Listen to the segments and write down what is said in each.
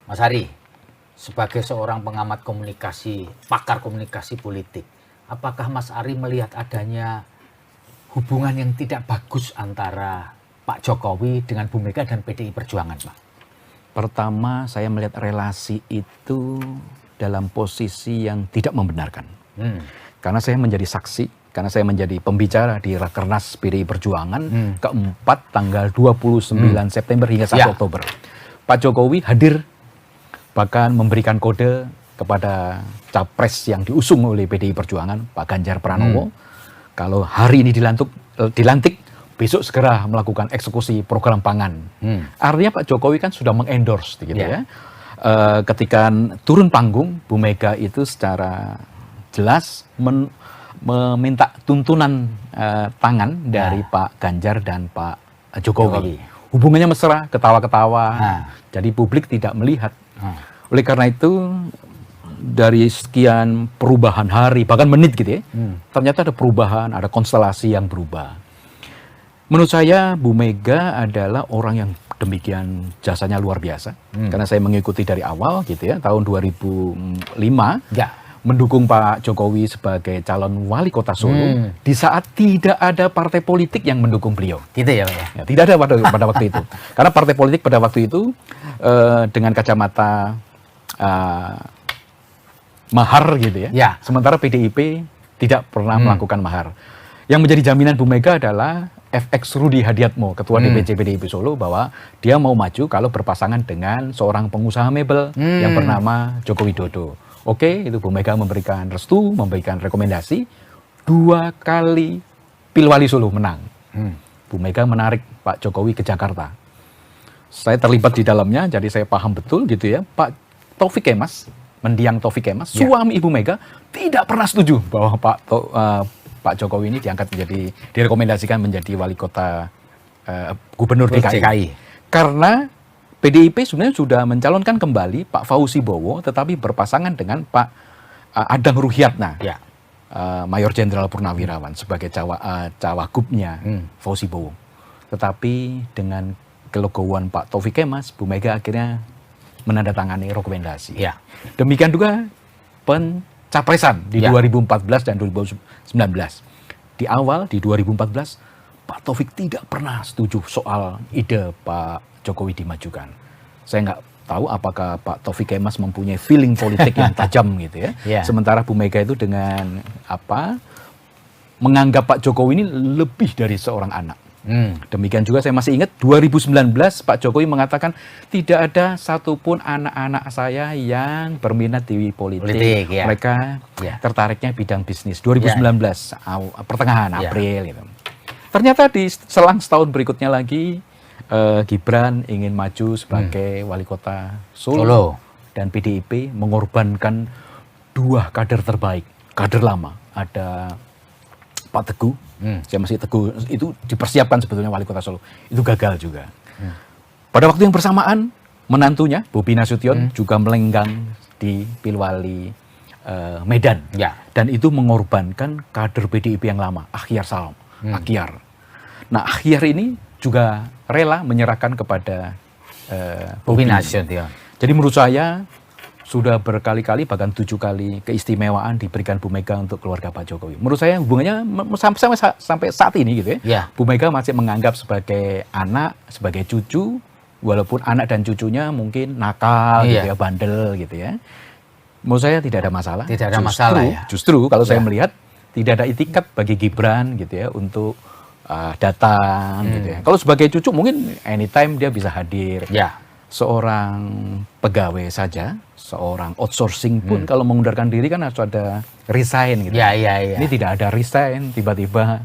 Mas Ari, sebagai seorang pengamat komunikasi, pakar komunikasi politik, apakah Mas Ari melihat adanya hubungan yang tidak bagus antara Pak Jokowi dengan Bu Mega dan PDI Perjuangan, Pak? Pertama, saya melihat relasi itu dalam posisi yang tidak membenarkan. Karena saya menjadi saksi, karena saya menjadi pembicara di Rakernas PDI Perjuangan keempat tanggal 29 September hingga 1 Oktober. Pak Jokowi hadir, bahkan memberikan kode kepada capres yang diusung oleh PDI Perjuangan, Pak Ganjar Pranowo. Kalau hari ini dilantik, besok segera melakukan eksekusi program pangan. Artinya Pak Jokowi kan sudah mengendorse, gitu ya. Ketika turun panggung, Bu Mega itu secara jelas meminta tuntunan tangan dari Pak Ganjar dan Pak Jokowi. Hubungannya mesra, ketawa-ketawa. Jadi publik tidak melihat. Oleh karena itu, dari sekian perubahan hari, bahkan menit gitu ya, ternyata ada perubahan, ada konstelasi yang berubah. Menurut saya Bu Mega adalah orang yang demikian jasanya luar biasa. Karena saya mengikuti dari awal gitu ya, tahun 2005 mendukung Pak Jokowi sebagai calon wali kota Solo di saat tidak ada partai politik yang mendukung beliau. Gitu ya, Pak ya? Ya, tidak ada pada waktu itu. Karena partai politik pada waktu itu dengan kacamata mahar gitu ya. Sementara PDIP tidak pernah melakukan mahar. Yang menjadi jaminan Bu Mega adalah FX Rudi Hadiatmo, Ketua DPC PDIP Solo, bahwa dia mau maju kalau berpasangan dengan seorang pengusaha mebel yang bernama Joko Widodo. Oke, itu Bu Mega memberikan restu, memberikan rekomendasi. 2 kali Pilwali Solo menang. Bu Mega menarik Pak Jokowi ke Jakarta. Saya terlibat di dalamnya, jadi saya paham betul gitu ya. Pak Taufik Kemas, mendiang Taufik Kemas, suami Ibu Mega, tidak pernah setuju bahwa Pak Jokowi ini direkomendasikan menjadi wali kota gubernur DKI. Karena PDIP sebenarnya sudah mencalonkan kembali Pak Fauzi Bowo, tetapi berpasangan dengan Pak Adang Ruhyatna, Mayor Jenderal Purnawirawan sebagai cawagupnya Fauzi Bowo. Tetapi dengan kelegowoan Pak Taufik Kemas, Bu Mega akhirnya menandatangani rekomendasi. Demikian juga pencapresan di 2014 dan 2019. Di awal di 2014, Pak Taufik tidak pernah setuju soal ide Pak Jokowi dimajukan. Saya nggak tahu apakah Pak Taufik Kemas mempunyai feeling politik yang tajam gitu ya. Sementara Bu Mega itu dengan menganggap Pak Jokowi ini lebih dari seorang anak. Demikian juga saya masih ingat 2019 Pak Jokowi mengatakan tidak ada satupun anak-anak saya yang berminat di politik. Mereka tertariknya bidang bisnis. 2019 pertengahan April gitu. Ternyata di selang setahun berikutnya lagi Gibran ingin maju sebagai wali kota Solo dan PDIP mengorbankan 2 kader terbaik, kader lama. Ada Pak Teguh, saya masih Teguh, itu dipersiapkan sebetulnya wali kota Solo, itu gagal juga. Pada waktu yang bersamaan, menantunya Bobi Nasution juga melenggang di Pilwali Medan, dan itu mengorbankan kader PDIP yang lama, Akhyar Salam, Akhyar. Nah, Akhyar ini juga rela menyerahkan kepada Bobi Nasution. Jadi menurut saya sudah berkali-kali, bahkan 7 kali keistimewaan diberikan Bu Mega untuk keluarga Pak Jokowi. Menurut saya hubungannya sampai saat ini gitu ya. Bu Mega masih menganggap sebagai anak, sebagai cucu, walaupun anak dan cucunya mungkin nakal gitu ya, bandel gitu ya. Menurut saya tidak ada masalah. Tidak ada masalah ya. Justru kalau saya melihat tidak ada itikat bagi Gibran gitu ya untuk datang gitu ya. Kalau sebagai cucu mungkin anytime dia bisa hadir. Seorang pegawai saja, seorang outsourcing pun kalau mengundurkan diri kan harus ada resign gitu. Ini tidak ada resign, tiba-tiba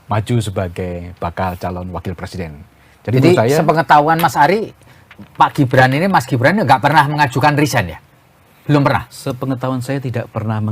maju sebagai bakal calon wakil presiden. Jadi menurut saya, sepengetahuan Mas Ari, Mas Gibran nggak pernah mengajukan resign ya? Belum pernah? Sepengetahuan saya tidak pernah